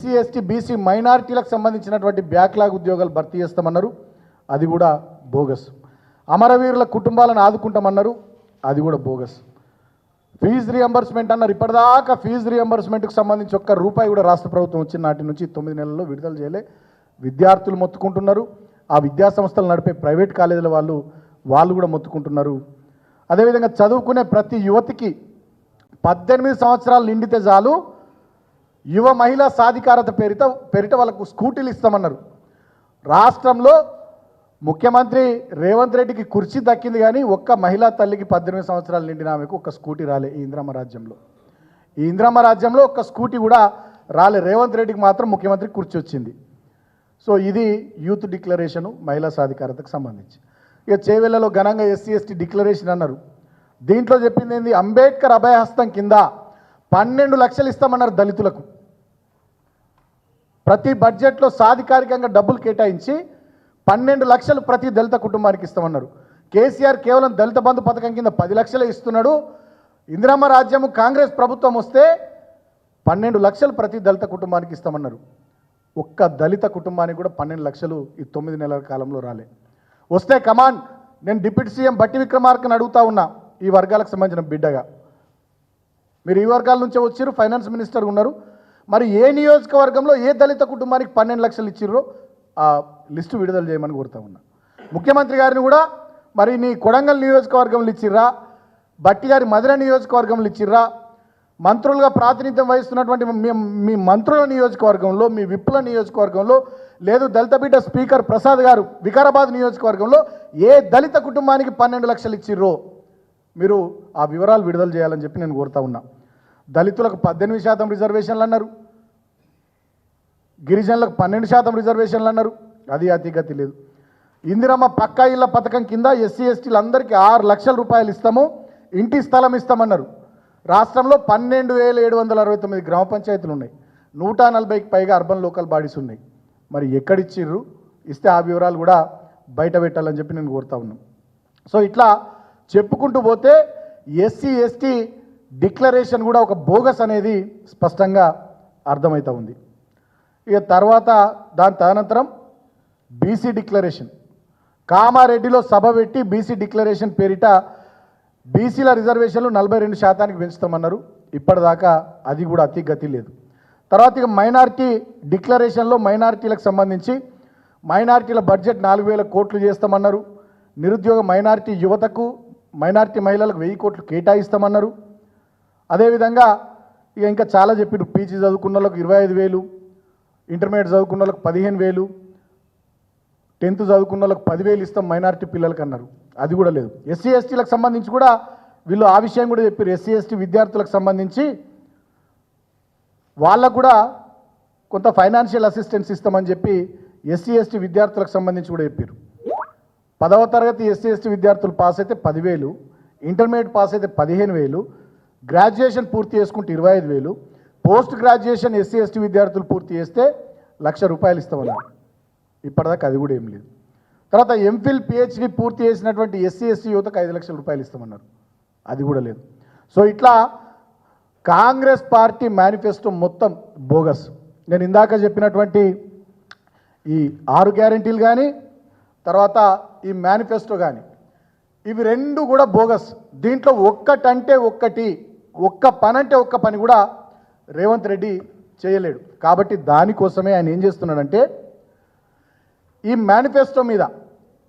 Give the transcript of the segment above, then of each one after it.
SC ST BC మైనారిటీలకు సంబంధించినటువంటి backlog ఉద్యోగాలు భర్తీ చేస్తామన్నారు, అది కూడా బోగస్. అమరవీరుల కుటుంబాలను ఆదుకుంటామన్నారు, అది కూడా బోగస్. ఫీజు రియంబర్స్మెంట్ అన్నారు, ఇప్పటిదాకా ఫీజు రియంబర్స్మెంట్కి సంబంధించి ఒక్క రూపాయి కూడా రాష్ట్ర ప్రభుత్వం వచ్చిన నాటి నుంచి 9 నెలల్లో విడుదల చేయలే. విద్యార్థులు మొత్తుకుంటున్నారు, ఆ విద్యాసంస్థలు నడిపే ప్రైవేట్ కాలేజీల వాళ్ళు కూడా మొత్తుకుంటున్నారు. అదేవిధంగా చదువుకునే ప్రతి యువతికి 18 సంవత్సరాలు నిండితే చాలు యువ మహిళా సాధికారత పేరిట వాళ్ళకు స్కూటీలు ఇస్తామన్నారు. రాష్ట్రంలో ముఖ్యమంత్రి రేవంత్ రెడ్డికి కుర్చీ దక్కింది, కానీ ఒక్క మహిళా తల్లికి 18 సంవత్సరాలు నిండిన ఆమెకు ఒక్క స్కూటీ రాలే ఈ ఇంద్రమ్మ రాజ్యంలో. ఈ ఇంద్రమ్మ రాజ్యంలో ఒక్క స్కూటీ కూడా రాలే. రేవంత్ రెడ్డికి మాత్రం ముఖ్యమంత్రి కుర్చీ వచ్చింది. సో ఇది యూత్ డిక్లరేషను మహిళా సాధికారతకు సంబంధించి. ఇక చేవెళ్లలో ఘనంగా ఎస్సీ ఎస్టీ డిక్లరేషన్ అన్నారు. దీంట్లో చెప్పింది ఏంది, అంబేద్కర్ అభయహస్తం కింద 12 లక్షలు ఇస్తామన్నారు దళితులకు. ప్రతి బడ్జెట్లో సాధికారికంగా డబ్బులు కేటాయించి 12 లక్షలు ప్రతి దళిత కుటుంబానికి ఇస్తామన్నారు. కేసీఆర్ కేవలం దళిత బంధు పథకం కింద 10 లక్షలే ఇస్తున్నాడు. ఇందిరమ్మ రాజ్యము కాంగ్రెస్ ప్రభుత్వం వస్తే 12 లక్షలు ప్రతి దళిత కుటుంబానికి ఇస్తామన్నారు. ఒక్క దళిత కుటుంబానికి కూడా 12 లక్షలు ఈ 9 నెలల కాలంలో రాలే. వస్తే కమాన్, నేను డిప్యూటీ సీఎం బట్టి విక్రమార్కని అడుగుతా ఉన్నా, ఈ వర్గాలకు సంబంధించిన బిడ్డగా, మీరు ఈ వర్గాల నుంచే వచ్చారు, ఫైనాన్స్ మినిస్టర్ ఉన్నారు, మరి ఏ నియోజకవర్గంలో ఏ దళిత కుటుంబానికి 12 లక్షలు ఇచ్చిర్రో ఆ లిస్టు విడుదల చేయమని కోరుతా ఉన్నా. ముఖ్యమంత్రి గారిని కూడా, మరి నీ కొడంగల్ నియోజకవర్గంలో ఇచ్చిర్రా, బట్టి గారి మధుర నియోజకవర్గంలో ఇచ్చిర్రా, మంత్రులుగా ప్రాతినిధ్యం వహిస్తున్నటువంటి మీ మంత్రుల నియోజకవర్గంలో, మీ విప్పుల నియోజకవర్గంలో, లేదు దళిత బిడ్డ స్పీకర్ ప్రసాద్ గారు వికారాబాద్ నియోజకవర్గంలో ఏ దళిత కుటుంబానికి 12 లక్షలు ఇచ్చిర్రో మీరు ఆ వివరాలు విడుదల చేయాలని చెప్పి నేను కోరుతా ఉన్నా. దళితులకు 18% రిజర్వేషన్లు అన్నారు, గిరిజనులకు 12% రిజర్వేషన్లు అన్నారు, అది అతిగతి లేదు. ఇందిరమ్మ పక్కా ఇళ్ల పథకం కింద ఎస్సీ ఎస్టీలందరికీ 6 లక్షల రూపాయలు ఇస్తాము, ఇంటి స్థలం ఇస్తామన్నారు. రాష్ట్రంలో 12,769 గ్రామ పంచాయతీలు ఉన్నాయి, 140కి పైగా అర్బన్ లోకల్ బాడీస్ ఉన్నాయి. మరి ఎక్కడిచ్చిర్రు, ఇస్తే ఆ వివరాలు కూడా బయట పెట్టాలని చెప్పి నేను కోరుతా ఉన్నాను. సో ఇట్లా చెప్పుకుంటూ పోతే ఎస్సీ ఎస్టీ డిక్లరేషన్ కూడా ఒక బోగస్ అనేది స్పష్టంగా అర్థమవుతూ ఉంది. ఇక తర్వాత దాని తదనంతరం బీసీ డిక్లరేషన్, కామారెడ్డిలో సభ పెట్టి బీసీ డిక్లరేషన్ పేరిట బీసీల రిజర్వేషన్లు 42% పెంచుతామన్నారు. ఇప్పటిదాకా అది కూడా అతిగతి లేదు. తర్వాత ఇక మైనారిటీ డిక్లరేషన్లో మైనారిటీలకు సంబంధించి మైనారిటీల బడ్జెట్ 4,000 కోట్లు చేస్తామన్నారు. నిరుద్యోగ మైనారిటీ యువతకు, మైనారిటీ మహిళలకు 1000 కోట్లు కేటాయిస్తామన్నారు. అదేవిధంగా ఇక ఇంకా చాలా చెప్పారు. పీజీ చదువుకున్న వాళ్ళకు 25,000, ఇంటర్మీడియట్ చదువుకున్న వాళ్ళకు 15,000, 10th చదువుకున్న వాళ్ళకు 10,000 ఇస్తాం మైనారిటీ పిల్లలకు అన్నారు. అది కూడా లేదు. ఎస్సీ ఎస్టీలకు సంబంధించి కూడా వీళ్ళు ఆ విషయం కూడా చెప్పారు. ఎస్సీ ఎస్టీ విద్యార్థులకు సంబంధించి వాళ్ళకు కూడా కొంత ఫైనాన్షియల్ అసిస్టెన్స్ ఇస్తామని చెప్పి ఎస్సీ ఎస్టీ విద్యార్థులకు సంబంధించి కూడా చెప్పారు. 10వ తరగతి ఎస్సీ ఎస్టీ విద్యార్థులు పాస్ అయితే 10,000, ఇంటర్మీడియట్ పాస్ అయితే 15,000, గ్రాడ్యుయేషన్ పూర్తి చేసుకుంటే 25,000, పోస్ట్ గ్రాడ్యుయేషన్ ఎస్సీ ఎస్టీ విద్యార్థులు పూర్తి చేస్తే 1,00,000 రూపాయలు ఇస్తామన్నారు. ఇప్పటిదాకా అది కూడా ఏం లేదు. తర్వాత ఎంఫిల్ పిహెచ్డి పూర్తి చేసినటువంటి ఎస్సీ ఎస్టీ యువతకు 5 లక్షల రూపాయలు ఇస్తామన్నారు. అది కూడా లేదు. సో ఇట్లా కాంగ్రెస్ పార్టీ మేనిఫెస్టో మొత్తం బోగస్. నేను ఇందాక చెప్పినటువంటి ఈ 6 గ్యారెంటీలు కానీ, తర్వాత ఈ మేనిఫెస్టో కానీ, ఇవి రెండు కూడా బోగస్. దీంట్లో ఒక్కటంటే ఒక్కటి, ఒక్క పని అంటే ఒక్క పని కూడా రేవంత్ రెడ్డి చేయలేడు. కాబట్టి దానికోసమే ఆయన ఏం చేస్తున్నాడంటే, ఈ మేనిఫెస్టో మీద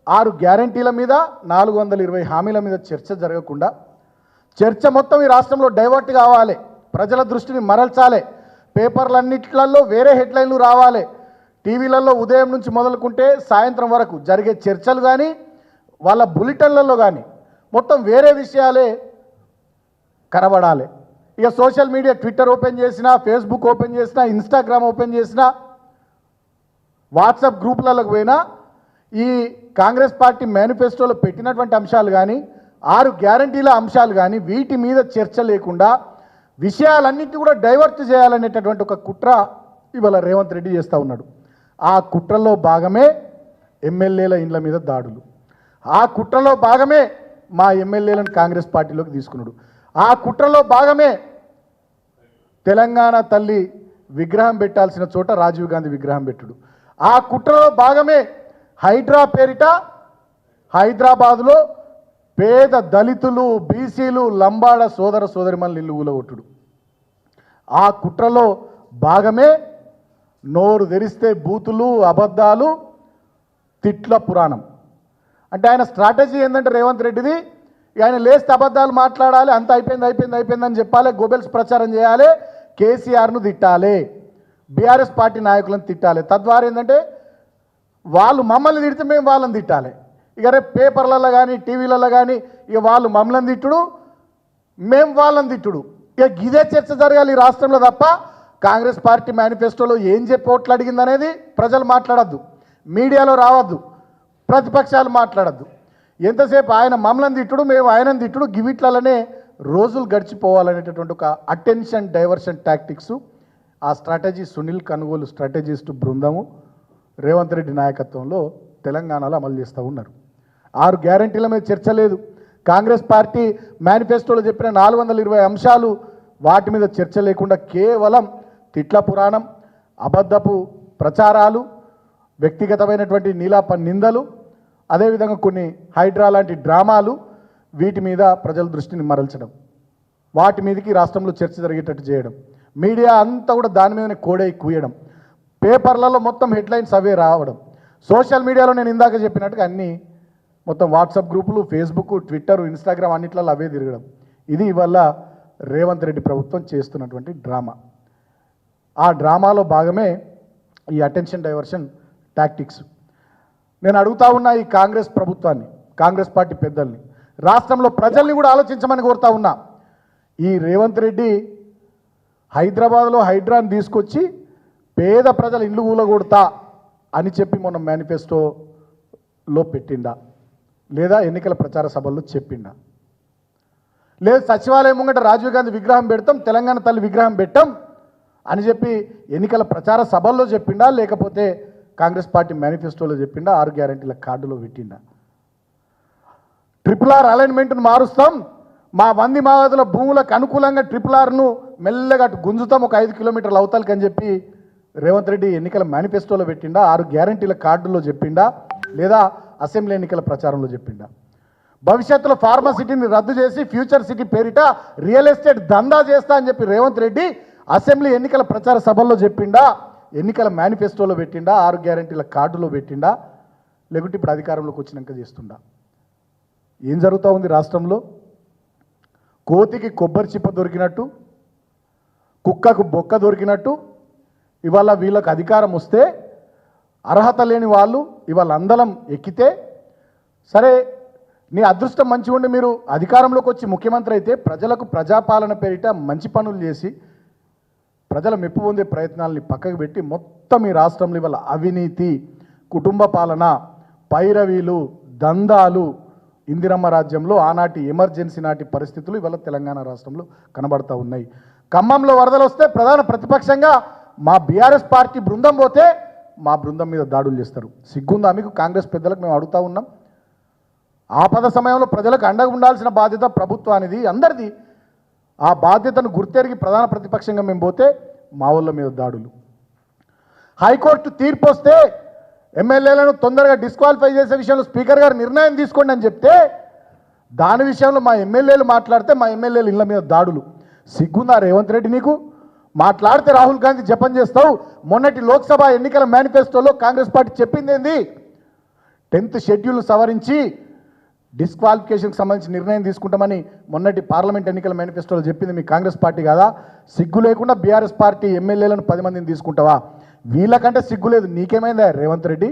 6 గ్యారెంటీల మీద 420 హామీల మీద చర్చ జరగకుండా, చర్చ మొత్తం ఈ రాష్ట్రంలో డైవర్ట్ కావాలి, ప్రజల దృష్టిని మరల్చాలి, పేపర్లన్నిట్లలో వేరే హెడ్లైన్లు రావాలి, టీవీలలో ఉదయం నుంచి మొదలుకుంటే సాయంత్రం వరకు జరిగే చర్చలు కానీ వాళ్ళ బులెటిన్లలో కానీ మొత్తం వేరే విషయాలే కనబడాలి. ఇక సోషల్ మీడియా ట్విట్టర్ ఓపెన్ చేసినా, ఫేస్బుక్ ఓపెన్ చేసినా, ఇన్స్టాగ్రామ్ ఓపెన్ చేసినా, వాట్సాప్ గ్రూపులకు పోయినా ఈ కాంగ్రెస్ పార్టీ మేనిఫెస్టోలో పెట్టినటువంటి అంశాలు కానీ, 6 గ్యారంటీల అంశాలు కానీ వీటి మీద చర్చ లేకుండా విషయాలన్నింటినీ కూడా డైవర్ట్ చేయాలనేటటువంటి ఒక కుట్ర ఇవాళ రేవంత్ రెడ్డి చేస్తూ ఉన్నాడు. ఆ కుట్రలో భాగమే ఎమ్మెల్యేల ఇండ్ల మీద దాడులు, ఆ కుట్రలో భాగమే మా ఎమ్మెల్యేలను కాంగ్రెస్ పార్టీలోకి తీసుకున్నాడు, ఆ కుట్రలో భాగమే తెలంగాణ తల్లి విగ్రహం పెట్టాల్సిన చోట రాజీవ్ గాంధీ విగ్రహం పెట్టుడు. ఆ కుట్రలో భాగమే హైడ్రా పేరిట హైదరాబాదులో పేద దళితులు, బీసీలు, లంబాడ సోదర సోదరిమణులు ఇల్లు కూలగొట్టుడు. ఆ కుట్రలో భాగమే నోరు తెరిస్తే బూతులు, అబద్ధాలు, తిట్ల పురాణం. అంటే ఆయన స్ట్రాటజీ ఏంటంటే రేవంత్ రెడ్డిది, ఆయన లేస్తే అబద్ధాలు మాట్లాడాలి, అంత అయిపోయిందని చెప్పాలి, గోబెల్స్ ప్రచారం చేయాలి, కేసీఆర్ను తిట్టాలి, బీఆర్ఎస్ పార్టీ నాయకులను తిట్టాలి. తద్వారా ఏంటంటే వాళ్ళు మమ్మల్ని తిడితే మేము వాళ్ళని తిట్టాలి. ఇక రేపు పేపర్లలో కానీ టీవీలలో కానీ ఇక వాళ్ళు మమ్మల్ని తిట్టుడు, మేము వాళ్ళని తిట్టుడు. ఇక ఇదే చర్చ జరగాలి ఈ రాష్ట్రంలో తప్ప కాంగ్రెస్ పార్టీ మేనిఫెస్టోలో ఏం చెప్పి ఓట్లు అడిగింది అనేది ప్రజలు మాట్లాడద్దు, మీడియాలో రావద్దు, ప్రతిపక్షాలు మాట్లాడద్దు. ఎంతసేపు ఆయన మమ్మల్ని తిట్టుడు, మేము ఆయనను తిట్టుడు, గివిట్లలోనే రోజులు గడిచిపోవాలనేటటువంటి ఒక అటెన్షన్ డైవర్షన్ టాక్టిక్స్. ఆ స్ట్రాటజీ సునీల్ కనుగోలు స్ట్రాటజిస్ట్ బృందము రేవంత్ రెడ్డి నాయకత్వంలో తెలంగాణలో అమలు చేస్తూ ఉన్నారు. 6 గ్యారంటీల మీద చర్చ లేదు. కాంగ్రెస్ పార్టీ మేనిఫెస్టోలో చెప్పిన 420 అంశాలు, వాటి మీద చర్చ లేకుండా కేవలం తిట్ల పురాణం, అబద్ధపు ప్రచారాలు, వ్యక్తిగతమైనటువంటి నీలాప నిందలు, అదేవిధంగా కొన్ని హైడ్రా లాంటి డ్రామాలు, వీటి మీద ప్రజల దృష్టిని మరల్చడం, వాటి మీదకి రాష్ట్రంలో చర్చ జరిగేటట్టు చేయడం, మీడియా అంతా కూడా దాని మీదనే కోడై కూయడం, పేపర్లలో మొత్తం హెడ్లైన్స్ అవే రావడం, సోషల్ మీడియాలో నేను ఇందాక చెప్పినట్టుగా అన్నీ మొత్తం వాట్సాప్ గ్రూపులు, ఫేస్బుక్, ట్విట్టర్, ఇన్స్టాగ్రామ్ అన్నిట్లలో అవే తిరగడం. ఇది ఇవాళ రేవంత్ రెడ్డి ప్రభుత్వం చేస్తున్నటువంటి డ్రామా. ఆ డ్రామాలో భాగమే ఈ అటెన్షన్ డైవర్షన్ టాక్టిక్స్. నేను అడుగుతా ఉన్నా ఈ కాంగ్రెస్ ప్రభుత్వాన్ని, కాంగ్రెస్ పార్టీ పెద్దల్ని, రాష్ట్రంలో ప్రజల్ని కూడా ఆలోచించమని కోరుతా ఉన్నా. ఈ రేవంత్ రెడ్డి హైదరాబాద్లో హైడ్రాని తీసుకొచ్చి పేద ప్రజల ఇల్లు కూలగొడతా అని చెప్పి మొన్న మేనిఫెస్టోలో పెట్టిండా, లేదా ఎన్నికల ప్రచార సభల్లో చెప్పిండా, లేదు సచివాలయం ముంగట రాజీవ్ గాంధీ విగ్రహం పెడతాం, తెలంగాణ తల్లి విగ్రహం పెట్టాం అని చెప్పి ఎన్నికల ప్రచార సభల్లో చెప్పిండా, లేకపోతే కాంగ్రెస్ పార్టీ మేనిఫెస్టోలో చెప్పిండా, 6 గ్యారంటీల కార్డులో పెట్టిండా. RRR అలైన్మెంట్ను మారుస్తాం, మా వంది మావతుల భూములకు అనుకూలంగా RRRను మెల్లగా గుంజుతాం ఒక 5 కిలోమీటర్ల అవతలకి అని చెప్పి రేవంత్ రెడ్డి ఎన్నికల మేనిఫెస్టోలో పెట్టిండా, 6 గ్యారంటీల కార్డులో చెప్పిండా, లేదా అసెంబ్లీ ఎన్నికల ప్రచారంలో చెప్పిండా. భవిష్యత్తులో ఫార్మసిటీని రద్దు చేసి ఫ్యూచర్ సిటీ పేరిట రియల్ ఎస్టేట్ దందా చేస్తా అని చెప్పి రేవంత్ రెడ్డి అసెంబ్లీ ఎన్నికల ప్రచార సభల్లో చెప్పిండా, ఎన్నికల మేనిఫెస్టోలో పెట్టిండా, 6 గ్యారంటీల కార్డులో పెట్టిండా, లేకుంటే ఇప్పుడు అధికారంలోకి వచ్చినాక చేస్తుండా. ఏం జరుగుతూ ఉంది రాష్ట్రంలో? కోతికి కొబ్బరి చిప్ప దొరికినట్టు, కుక్కకు బొక్క దొరికినట్టు ఇవాళ వీళ్ళకు అధికారం వస్తే, అర్హత లేని వాళ్ళు ఇవాళ అందలం ఎక్కితే, సరే నీ అదృష్టం మంచిగా ఉండి మీరు అధికారంలోకి వచ్చి ముఖ్యమంత్రి అయితే ప్రజలకు ప్రజాపాలన పేరిట మంచి పనులు చేసి ప్రజల మెప్పు పొందే ప్రయత్నాలని పక్కకు పెట్టి మొత్తం ఈ రాష్ట్రంలో ఇవాళ అవినీతి, కుటుంబ పాలన, పైరవీలు, దందాలు, ఇందిరమ్మ రాజ్యంలో ఆనాటి ఎమర్జెన్సీ నాటి పరిస్థితులు ఇవాళ తెలంగాణ రాష్ట్రంలో కనబడతా ఉన్నాయి. ఖమ్మంలో వరదలు వస్తే ప్రధాన ప్రతిపక్షంగా మా బీఆర్ఎస్ పార్టీ బృందం పోతే మా బృందం మీద దాడులు చేస్తారు. సిగ్గుందా మీకు? కాంగ్రెస్ పెద్దలకు మేము అడుగుతా ఉన్నాం. ఆపద సమయంలో ప్రజలకు అండగా ఉండాల్సిన బాధ్యత ప్రభుత్వానిది, అందరిది. ఆ బాధ్యతను గుర్తెరిగి ప్రధాన ప్రతిపక్షంగా మేము పోతే మా వాళ్ళ మీద దాడులు. హైకోర్టు తీర్పు వస్తే ఎమ్మెల్యేలను తొందరగా డిస్క్వాలిఫై చేసే విషయంలో స్పీకర్ గారు నిర్ణయం తీసుకోండి అని చెప్తే దాని విషయంలో మా ఎమ్మెల్యేలు మాట్లాడితే మా ఎమ్మెల్యేలు ఇళ్ళ మీద దాడులు. సిగ్గుందా రేవంత్ రెడ్డి నీకు? మాట్లాడితే రాహుల్ గాంధీ జపం చేస్తావు. మొన్నటి లోక్సభ ఎన్నికల మేనిఫెస్టోలో కాంగ్రెస్ పార్టీ చెప్పింది ఏంది? 10th షెడ్యూల్ సవరించి డిస్క్వాలిఫికేషన్కి సంబంధించి నిర్ణయం తీసుకుంటామని మొన్నటి పార్లమెంట్ ఎన్నికల మేనిఫెస్టోలో చెప్పింది మీ కాంగ్రెస్ పార్టీ కదా. సిగ్గు లేకుండా బీఆర్ఎస్ పార్టీ ఎమ్మెల్యేలను 10 మందిని తీసుకుంటావా? వీళ్ళకంటే సిగ్గు లేదు. నీకేమైందా రేవంత్ రెడ్డి?